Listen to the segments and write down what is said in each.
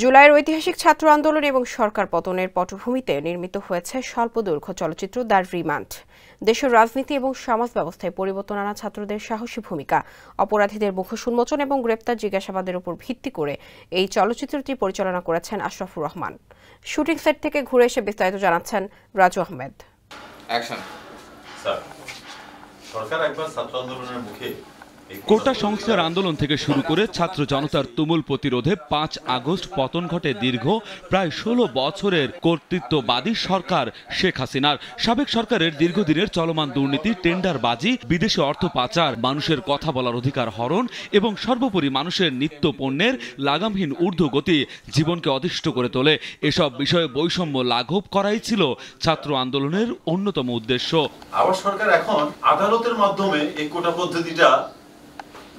জুলাইয়ের ঐতিহাসিক ছাত্র আন্দোলন এবং সরকার পতনের পটভূমিতে নির্মিত হয়েছে স্বল্পদৈর্ঘ্য চলচ্চিত্র দ্য রিমান্ড। দেশের রাজনীতি এবং সমাজ ব্যবস্থায় পরিবর্তন আনা ছাত্রদের সাহসী ভূমিকা, অপরাধীদের মুখোশ উন্মোচন এবং গ্রেপ্তার জিজ্ঞাসাবাদের উপর ভিত্তি করে এই চলচ্চিত্রটি পরিচালনা করেছেন আশরাফুর রহমান। শুটিং সেট থেকে ঘুরে এসে বিস্তারিত জানাচ্ছেন রাজু আহমেদ। সরকার একবার ছাত্র আন্দোলনের মুখে কোটা সংস্কার আন্দোলন থেকে শুরু করে ছাত্র জনতার তুমুল প্রতিরোধে ৫ আগস্ট পতন ঘটে দীর্ঘ প্রায় ১৬ বছরের কর্তৃত্ববাদী সরকার শেখ হাসিনার। সাবেক সরকারের দীর্ঘদিনের চলমান দুর্নীতি, টেন্ডারবাজি, বিদেশি অর্থ পাচার, মানুষের কথা বলার অধিকার হরণ এবং সর্বোপরি মানুষের নিত্য পণ্যের লাগামহীন ঊর্ধ্বগতি জীবনকে অতিষ্ঠ করে তোলে। এসব বিষয়ে বৈষম্য লাঘব করাই ছিল ছাত্র আন্দোলনের অন্যতম উদ্দেশ্য। আবার সরকার এখন আদালতের মাধ্যমে এই কোটা পদ্ধতিটা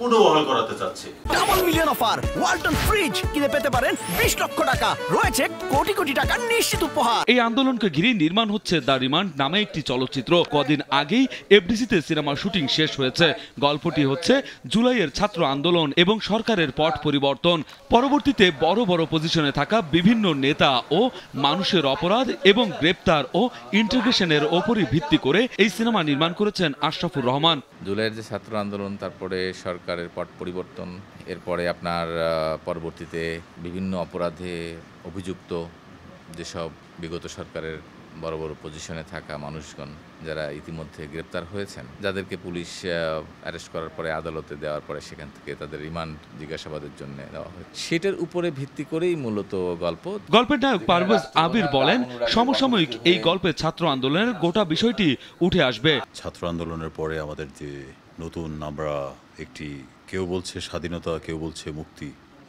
পুনর্বহাল করাতে চাচ্ছে। Double million offer, Walton fridge কিনে পেতে পারেন ২০ লক্ষ টাকা, রয়েছে কোটি কোটি টাকার নিশ্চিত উপহার। এই আন্দোলনকে ঘিরে নির্মাণ হচ্ছে দ্য রিমান্ড নামে একটি চলচ্চিত্র। কদিন আগেই এফডিসিতে সিনেমার শুটিং শেষ হয়েছে। গল্পটি হচ্ছে জুলাইয়ের ছাত্র আন্দোলন এবং সরকারের পট পরিবর্তন। পরবর্তীতে বড় বড় পজিশনে থাকা বিভিন্ন নেতা ও মানুষের অপরাধ এবং গ্রেপ্তার ও ইন্টিগ্রেশনের ওপরই ভিত্তি করে এই সিনেমা নির্মাণ করেছেন আশরাফুর রহমান। জুলাইয়ের যে ছাত্র আন্দোলন, তারপরে সরকারের পট পরিবর্তন, এরপরে আপনার পরবর্তীতে বিভিন্ন অপরাধে অভিযুক্ত যেসব বিগত সরকারের বড় বড় পজিশনে থাকা মানুষগণ যারা ইতিমধ্যে গ্রেপ্তার হয়েছেন, যাদেরকে পুলিশ অ্যারেস্ট করার পরে আদালতে দেওয়ার পরে সেখান থেকে তাদের রিমান্ড জিজ্ঞাসাবাদের জন্য দেওয়া হয়, সেটার উপরে ভিত্তি করেই মূলত গল্পের নায়ক পারভেজ আবির বলেন, সমসাময়িক এই গল্পে ছাত্র আন্দোলনের গোটা বিষয়টি উঠে আসবে। ছাত্র আন্দোলনের পরে আমাদের যে নতুন আমরা একটি, কেউ বলছে স্বাধীনতা, কেউ বলছে মুক্তি,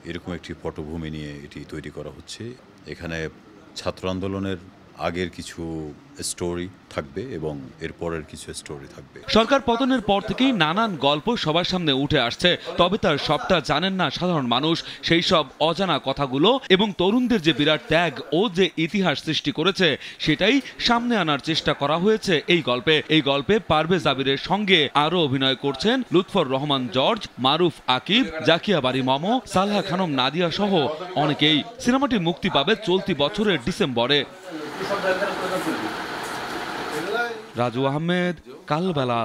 এরকম একটি পটভূমি নিয়ে এটি তৈরি করা হচ্ছে। এখানে ছাত্র আন্দোলনের আগের কিছু স্টোরি থাকবে এবং এরপরের কিছু স্টোরি থাকবে। সরকার পতনের পর থেকেই নানান গল্প সবার সামনে উঠে আসছে, তবে তার সবটা জানেন না সাধারণ মানুষ। সেই সব অজানা কথাগুলো এবং তরুণদের যে বিরাট ত্যাগ ও যে ইতিহাস সৃষ্টি করেছে সেটাই সামনে আনার চেষ্টা করা হয়েছে এই গল্পে পারভেজ আবিরের সঙ্গে আরো অভিনয় করছেন লুৎফর রহমান জর্জ, মারুফ আকিব, জাকিয়া বারি মম, সালহা খানম নাদিয়া সহ অনেকেই। সিনেমাটি মুক্তি পাবে চলতি বছরের ডিসেম্বরে। রাজু আহমেদ, কালবেলা।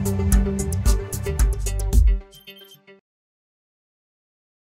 Thank you.